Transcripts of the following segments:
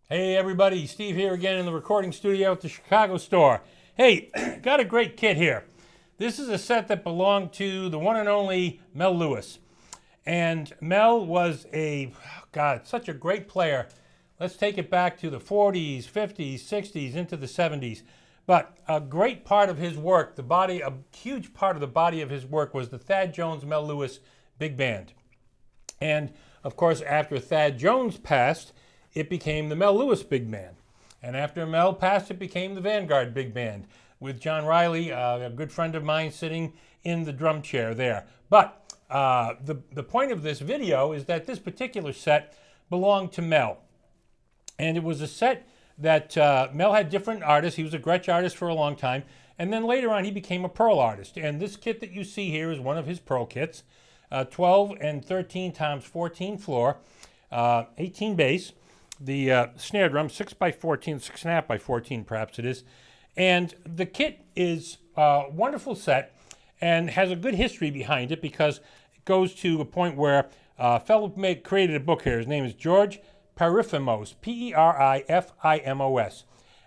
Hey everybody, Steve here again in the recording studio at the Chicago store. Hey, got a great kit here. This is a set that belonged to the one and only Mel Lewis. And Mel was such a great player. Let's take it back to the 40s, 50s, 60s, into the 70s. But a great part of his work, a huge part of the body of his work was the Thad Jones Mel Lewis Big Band. And of course, after Thad Jones passed, it became the Mel Lewis Big Band. And after Mel passed, it became the Vanguard Big Band, with John Riley, a good friend of mine, sitting in the drum chair there. But the point of this video is that this particular set belonged to Mel. And it was a set that Mel had different artists. He was a Gretsch artist for a long time. And then later on, he became a Pearl artist. And this kit that you see here is one of his Pearl kits. 12 and 13 times 14 floor, 18 bass. The snare drum, 6x14, 6.5x14 perhaps it is. And the kit is a wonderful set and has a good history behind it because it goes to a point where a fellow created a book here. His name is George Perifimos, Perifimos.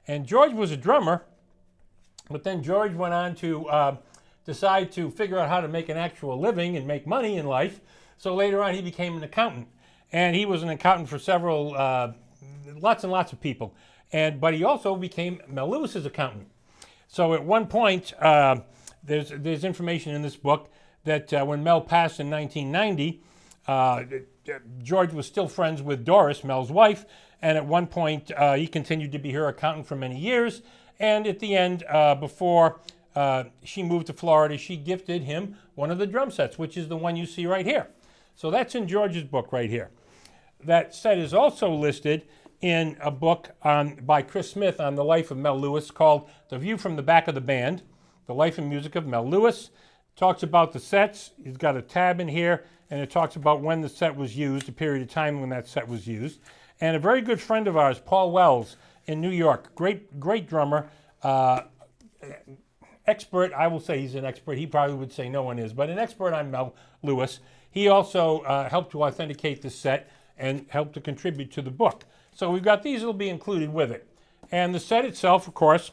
And George was a drummer, but then George went on to decide to figure out how to make an actual living and make money in life. So later on he became an accountant. And he was an accountant for several, lots and lots of people. But he also became Mel Lewis's accountant. So at one point, there's information in this book that when Mel passed in 1990, George was still friends with Doris, Mel's wife. And at one point, he continued to be her accountant for many years. And at the end, before she moved to Florida, she gifted him one of the drum sets, which is the one you see right here. So that's in George's book right here. That set is also listed in a book by Chris Smith on the life of Mel Lewis called The View from the Back of the Band, The Life and Music of Mel Lewis. Talks about the sets. He's got a tab in here, and it talks about when the set was used, a period of time when that set was used. And a very good friend of ours, Paul Wells, in New York, great drummer, expert. I will say he's an expert. He probably would say no one is, but an expert on Mel Lewis. He also helped to authenticate the set and helped to contribute to the book. So we've got these that will be included with it. And the set itself, of course,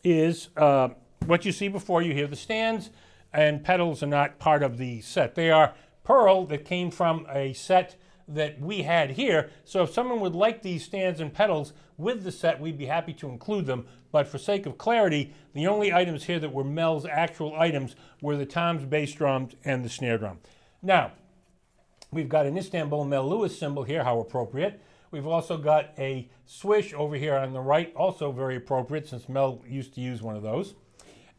is what you see before you. Hear the stands and pedals are not part of the set. They are Pearl that came from a set that we had here. So if someone would like these stands and pedals with the set, we'd be happy to include them. But for sake of clarity, the only items here that were Mel's actual items were the toms, bass drums, and the snare drum. Now, we've got an Istanbul Mel Lewis cymbal here, how appropriate. We've also got a swish over here on the right, also very appropriate since Mel used to use one of those.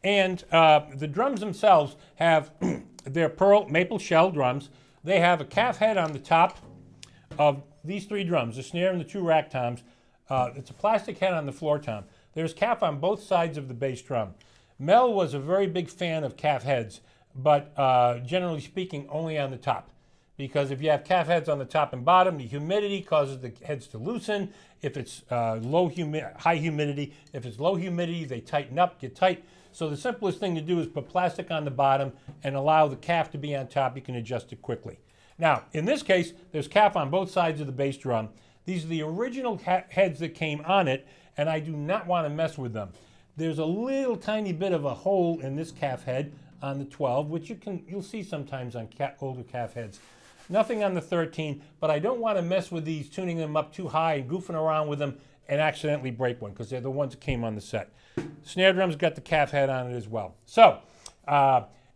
And the drums themselves have their Pearl maple shell drums. They have a calf head on the top of these three drums, the snare and the two rack toms. It's a plastic head on the floor tom. There's calf on both sides of the bass drum. Mel was a very big fan of calf heads, but generally speaking, only on the top. Because if you have calf heads on the top and bottom, the humidity causes the heads to loosen. If it's high humidity, if it's low humidity, they tighten up, get tight. So the simplest thing to do is put plastic on the bottom and allow the calf to be on top. You can adjust it quickly. Now, in this case, there's calf on both sides of the bass drum. These are the original heads that came on it, and I do not want to mess with them. There's a little tiny bit of a hole in this calf head on the 12, which you'll see sometimes on older calf heads. Nothing on the 13, but I don't want to mess with these, tuning them up too high and goofing around with them and accidentally break one, because they're the ones that came on the set. Snare drum's got the calf head on it as well. So,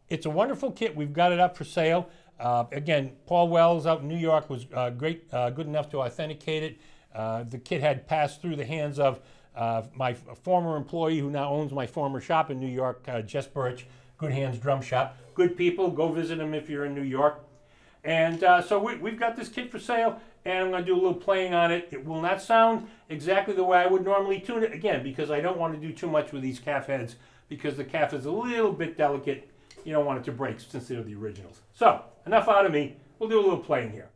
it's a wonderful kit. We've got it up for sale. Again, Paul Wells out in New York was good enough to authenticate it. The kit had passed through the hands of my former employee who now owns my former shop in New York, Jess Burch, Good Hands Drum Shop. Good people. Go visit them if you're in New York. And so we've got this kit for sale, and I'm going to do a little playing on it. It will not sound exactly the way I would normally tune it, again, because I don't want to do too much with these calf heads, because the calf is a little bit delicate. You don't want it to break since they're the originals. So, enough out of me. We'll do a little playing here.